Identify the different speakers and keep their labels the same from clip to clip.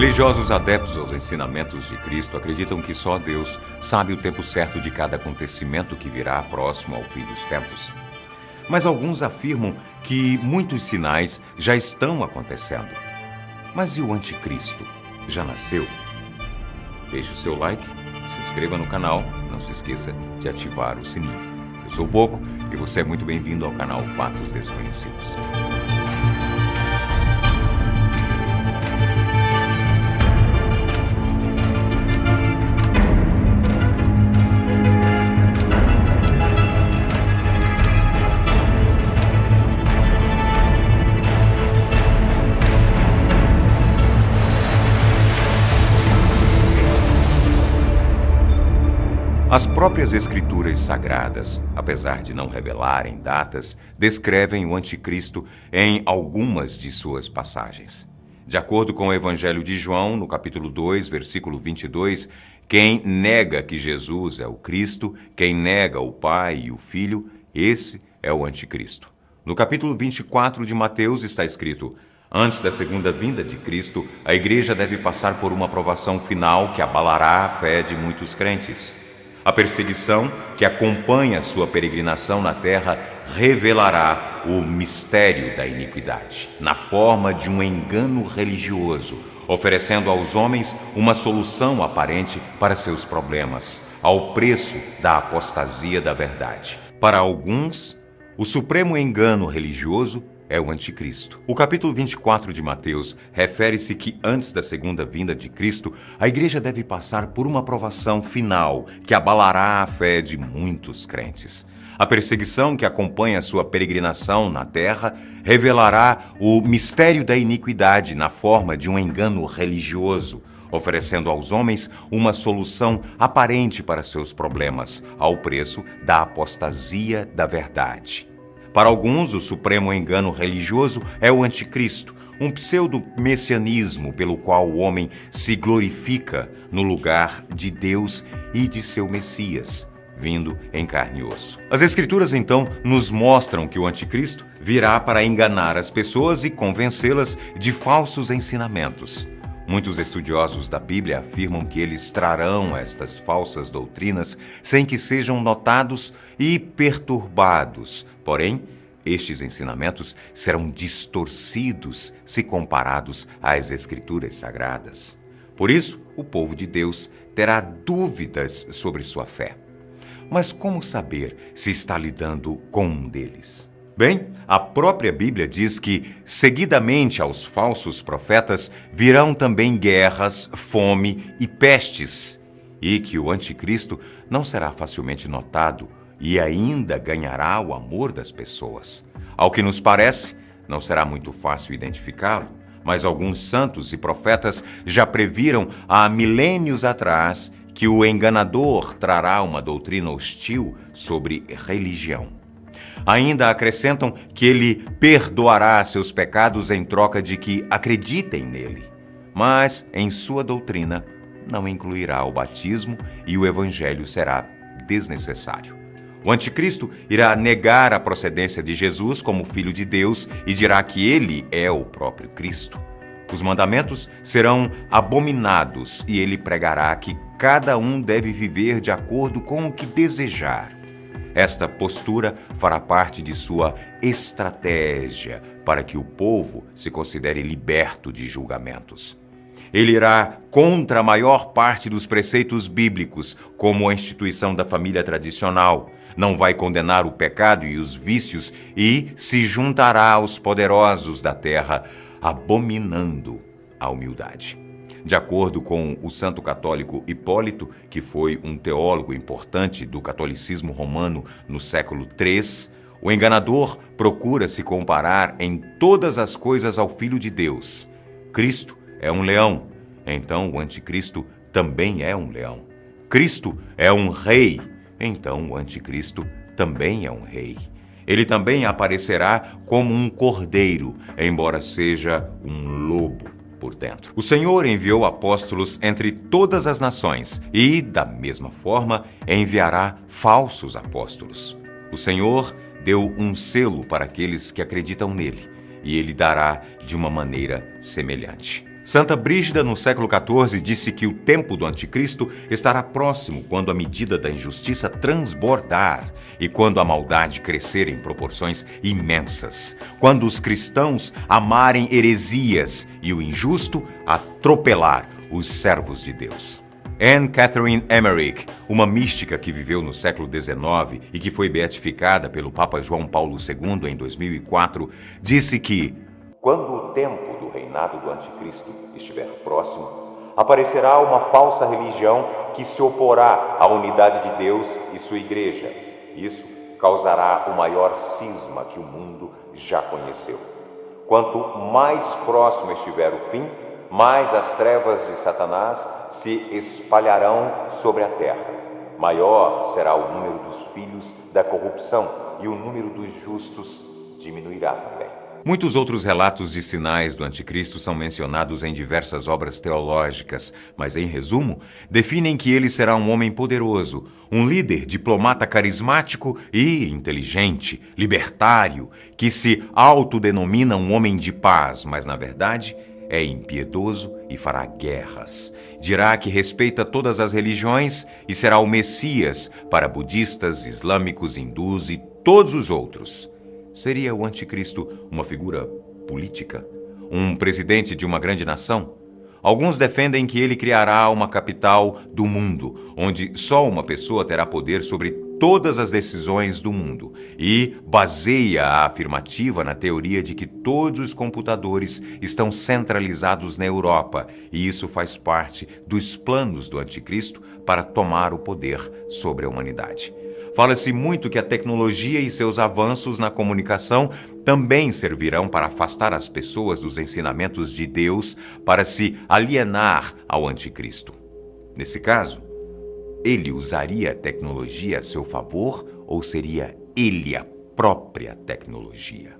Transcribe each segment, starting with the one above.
Speaker 1: Religiosos adeptos aos ensinamentos de Cristo acreditam que só Deus sabe o tempo certo de cada acontecimento que virá próximo ao fim dos tempos. Mas alguns afirmam que muitos sinais já estão acontecendo. Mas e o anticristo? Já nasceu? Deixe o seu like, se inscreva no canal, não se esqueça de ativar o sininho. Eu sou o Boco e você é muito bem-vindo ao canal Fatos Desconhecidos. As próprias Escrituras Sagradas, apesar de não revelarem datas, descrevem o Anticristo em algumas de suas passagens. De acordo com o Evangelho de João, no capítulo 2, versículo 22, quem nega que Jesus é o Cristo, quem nega o Pai e o Filho, esse é o Anticristo. No capítulo 24 de Mateus está escrito: antes da segunda vinda de Cristo, a igreja deve passar por uma provação final que abalará a fé de muitos crentes. A perseguição que acompanha sua peregrinação na terra revelará o mistério da iniquidade, na forma de um engano religioso, oferecendo aos homens uma solução aparente para seus problemas, ao preço da apostasia da verdade. Para alguns, o supremo engano religioso é o anticristo. O capítulo 24 de Mateus refere-se que antes da segunda vinda de Cristo, a igreja deve passar por uma provação final que abalará a fé de muitos crentes. A perseguição que acompanha sua peregrinação na terra revelará o mistério da iniquidade na forma de um engano religioso, oferecendo aos homens uma solução aparente para seus problemas, ao preço da apostasia da verdade. Para alguns, o supremo engano religioso é o anticristo, um pseudo-messianismo pelo qual o homem se glorifica no lugar de Deus e de seu Messias, vindo em carne e osso. As Escrituras, então, nos mostram que o anticristo virá para enganar as pessoas e convencê-las de falsos ensinamentos. Muitos estudiosos da Bíblia afirmam que eles trarão estas falsas doutrinas sem que sejam notados e perturbados. Porém, estes ensinamentos serão distorcidos se comparados às Escrituras Sagradas. Por isso, o povo de Deus terá dúvidas sobre sua fé. Mas como saber se está lidando com um deles? Bem, a própria Bíblia diz que, seguidamente aos falsos profetas, virão também guerras, fome e pestes, e que o anticristo não será facilmente notado e ainda ganhará o amor das pessoas. Ao que nos parece, não será muito fácil identificá-lo, mas alguns santos e profetas já previram há milênios atrás que o enganador trará uma doutrina hostil sobre religião. Ainda acrescentam que ele perdoará seus pecados em troca de que acreditem nele, mas em sua doutrina não incluirá o batismo e o evangelho será desnecessário. O anticristo irá negar a procedência de Jesus como Filho de Deus e dirá que ele é o próprio Cristo. Os mandamentos serão abominados e ele pregará que cada um deve viver de acordo com o que desejar. Esta postura fará parte de sua estratégia para que o povo se considere liberto de julgamentos. Ele irá contra a maior parte dos preceitos bíblicos, como a instituição da família tradicional. Não vai condenar o pecado e os vícios e se juntará aos poderosos da terra, abominando a humildade. De acordo com o santo católico Hipólito, que foi um teólogo importante do catolicismo romano no século III, o enganador procura se comparar em todas as coisas ao Filho de Deus. Cristo é um leão, então o anticristo também é um leão. Cristo é um rei, então o anticristo também é um rei. Ele também aparecerá como um cordeiro, embora seja um lobo por dentro. O Senhor enviou apóstolos entre todas as nações e, da mesma forma, enviará falsos apóstolos. O Senhor deu um selo para aqueles que acreditam nele, e ele dará de uma maneira semelhante. Santa Brígida, no século XIV, disse que o tempo do anticristo estará próximo quando a medida da injustiça transbordar e quando a maldade crescer em proporções imensas, quando os cristãos amarem heresias e o injusto atropelar os servos de Deus. Anne Catherine Emmerich, uma mística que viveu no século XIX e que foi beatificada pelo Papa João Paulo II em 2004, disse que quando o tempo do reinado do anticristo estiver próximo, aparecerá uma falsa religião que se oporá à unidade de Deus e sua igreja. Isso causará o maior cisma que o mundo já conheceu. Quanto mais próximo estiver o fim, mais as trevas de Satanás se espalharão sobre a terra. Maior será o número dos filhos da corrupção e o número dos justos diminuirá também. Muitos outros relatos de sinais do anticristo são mencionados em diversas obras teológicas, mas, em resumo, definem que ele será um homem poderoso, um líder diplomata carismático e inteligente, libertário, que se autodenomina um homem de paz, mas, na verdade, é impiedoso e fará guerras. Dirá que respeita todas as religiões e será o Messias para budistas, islâmicos, hindus e todos os outros. Seria o anticristo uma figura política? Um presidente de uma grande nação? Alguns defendem que ele criará uma capital do mundo, onde só uma pessoa terá poder sobre todas as decisões do mundo, e baseia a afirmativa na teoria de que todos os computadores estão centralizados na Europa, e isso faz parte dos planos do anticristo para tomar o poder sobre a humanidade. Fala-se muito que a tecnologia e seus avanços na comunicação também servirão para afastar as pessoas dos ensinamentos de Deus para se alienar ao anticristo. Nesse caso, ele usaria a tecnologia a seu favor ou seria ele a própria tecnologia?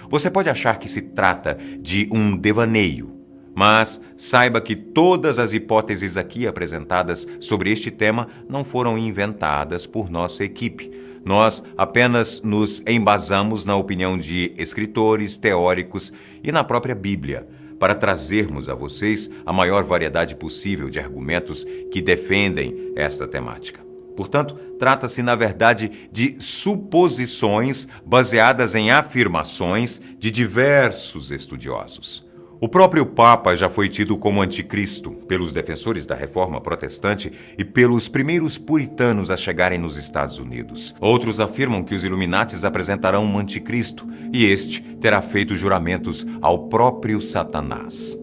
Speaker 1: Você pode achar que se trata de um devaneio, mas saiba que todas as hipóteses aqui apresentadas sobre este tema não foram inventadas por nossa equipe. Nós apenas nos embasamos na opinião de escritores, teóricos e na própria Bíblia, para trazermos a vocês a maior variedade possível de argumentos que defendem esta temática. Portanto, trata-se, na verdade, de suposições baseadas em afirmações de diversos estudiosos. O próprio Papa já foi tido como anticristo pelos defensores da Reforma Protestante e pelos primeiros puritanos a chegarem nos Estados Unidos. Outros afirmam que os Illuminatis apresentarão um anticristo e este terá feito juramentos ao próprio Satanás.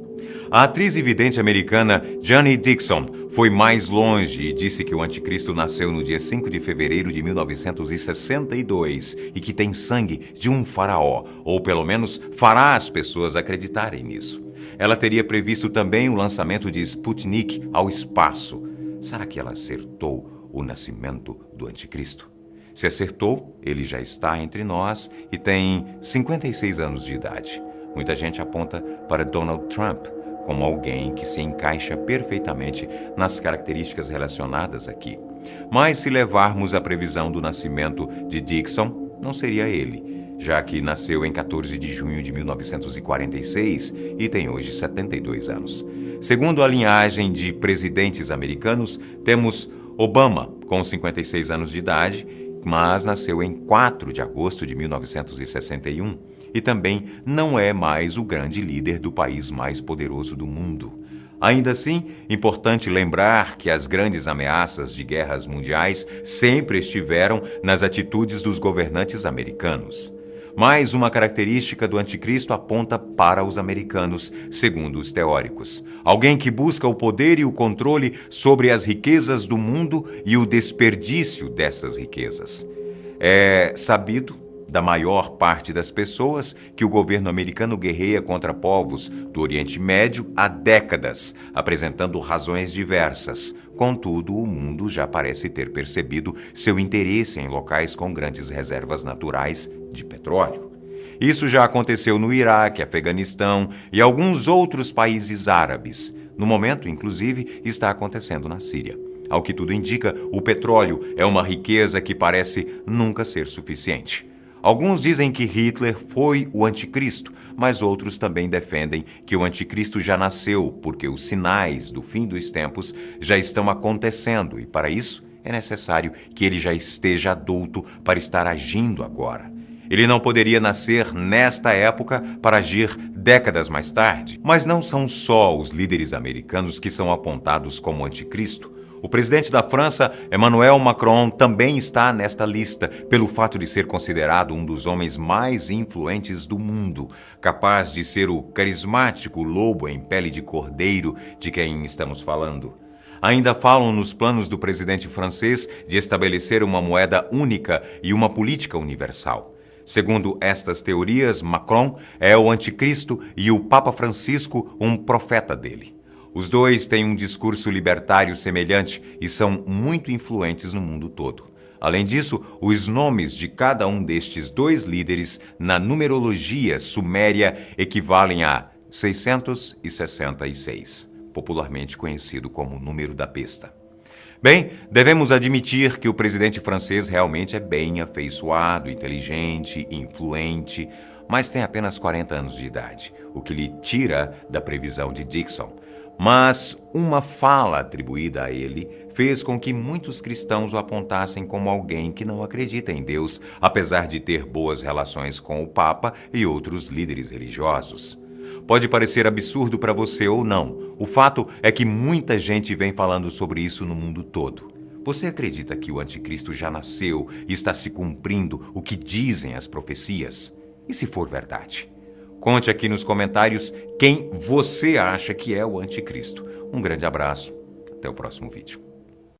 Speaker 1: A atriz e vidente americana Joni Dixon foi mais longe e disse que o anticristo nasceu no dia 5 de fevereiro de 1962 e que tem sangue de um faraó, ou pelo menos fará as pessoas acreditarem nisso. Ela teria previsto também o lançamento de Sputnik ao espaço. Será que ela acertou o nascimento do anticristo? Se acertou, ele já está entre nós e tem 56 anos de idade. Muita gente aponta para Donald Trump como alguém que se encaixa perfeitamente nas características relacionadas aqui. Mas se levarmos a previsão do nascimento de Dixon, não seria ele, já que nasceu em 14 de junho de 1946 e tem hoje 72 anos. Segundo a linhagem de presidentes americanos, temos Obama, com 56 anos de idade, mas nasceu em 4 de agosto de 1961. E também não é mais o grande líder do país mais poderoso do mundo. Ainda assim, importante lembrar que as grandes ameaças de guerras mundiais sempre estiveram nas atitudes dos governantes americanos. Mais uma característica do anticristo aponta para os americanos, segundo os teóricos. Alguém que busca o poder e o controle sobre as riquezas do mundo e o desperdício dessas riquezas. É sabido da maior parte das pessoas que o governo americano guerreia contra povos do Oriente Médio há décadas, apresentando razões diversas. Contudo, o mundo já parece ter percebido seu interesse em locais com grandes reservas naturais de petróleo. Isso já aconteceu no Iraque, Afeganistão e alguns outros países árabes. No momento, inclusive, está acontecendo na Síria. Ao que tudo indica, o petróleo é uma riqueza que parece nunca ser suficiente. Alguns dizem que Hitler foi o anticristo, mas outros também defendem que o anticristo já nasceu, porque os sinais do fim dos tempos já estão acontecendo e, para isso, é necessário que ele já esteja adulto para estar agindo agora. Ele não poderia nascer nesta época para agir décadas mais tarde. Mas não são só os líderes americanos que são apontados como anticristo. O presidente da França, Emmanuel Macron, também está nesta lista, pelo fato de ser considerado um dos homens mais influentes do mundo, capaz de ser o carismático lobo em pele de cordeiro de quem estamos falando. Ainda falam nos planos do presidente francês de estabelecer uma moeda única e uma política universal. Segundo estas teorias, Macron é o anticristo e o Papa Francisco um profeta dele. Os dois têm um discurso libertário semelhante e são muito influentes no mundo todo. Além disso, os nomes de cada um destes dois líderes na numerologia suméria equivalem a 666, popularmente conhecido como o número da besta. Bem, devemos admitir que o presidente francês realmente é bem afeiçoado, inteligente, influente, mas tem apenas 40 anos de idade, o que lhe tira da previsão de Dixon. Mas uma fala atribuída a ele fez com que muitos cristãos o apontassem como alguém que não acredita em Deus, apesar de ter boas relações com o Papa e outros líderes religiosos. Pode parecer absurdo para você ou não. O fato é que muita gente vem falando sobre isso no mundo todo. Você acredita que o anticristo já nasceu e está se cumprindo o que dizem as profecias? E se for verdade? Conte aqui nos comentários quem você acha que é o anticristo. Um grande abraço. Até o próximo vídeo.